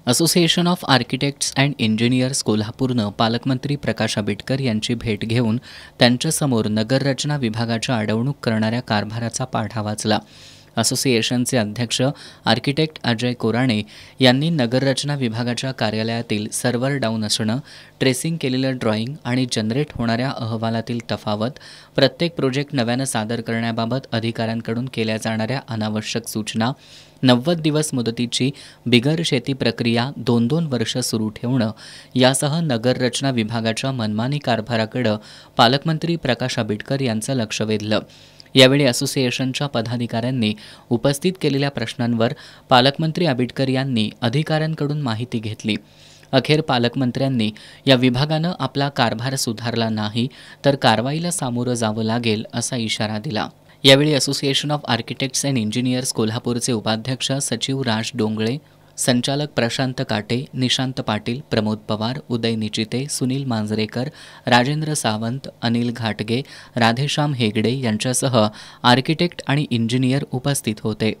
Association of architects and engineers कोल्हापूरनं पालकमंत्री प्रकाश आंबेडकर यांची भेट घेऊन त्यांच्यासमोर नगररचना विभागाच्या अडवणूक करणाऱ्या कारभाराचा पाढा वाचला. असोसिएशनचे अध्यक्ष आर्किटेक्ट अजय कोराणे यांनी नगररचना विभागाच्या कार्यालयातील सर्व्हर डाऊन असणं, ट्रेसिंग केलेलं ड्रॉइंग आणि जनरेट होणाऱ्या अहवालातील तफावत, प्रत्येक प्रोजेक्ट नव्यानं सादर करण्याबाबत अधिकाऱ्यांकडून केल्या जाणाऱ्या अनावश्यक सूचना, 90 दिवस मुदतीची बिगर शेती प्रक्रिया 2-2 वर्ष सुरू ठेवणं यासह नगररचना विभागाच्या मनमानी कारभाराकडे पालकमंत्री प्रकाश आंबेडकर यांचं लक्ष वेधलं. यावेळी असोसिएशनच्या पदाधिकाऱ्यांनी उपस्थित केलेल्या प्रश्नांवर पालकमंत्री आंबेडकर यांनी अधिकाऱ्यांकडून माहिती घेतली. अखेर पालकमंत्र्यांनी या विभागानं आपला कारभार सुधारला नाही तर कारवाईला सामोरं जावं लागेल असा इशारा दिला. यावेळी association of architects and engineers कोल्हापूरचे उपाध्यक्ष सचिव राज डोंगळे, संचालक प्रशांत काटे, निशांत पाटील, प्रमोद पवार, उदय निचिते, सुनील मांजरेकर, राजेंद्र सावंत, अनिल घाटगे, राधेश्याम हेगडे यांच्यासह आर्किटेक्ट आणि इंजिनियर उपस्थित होते.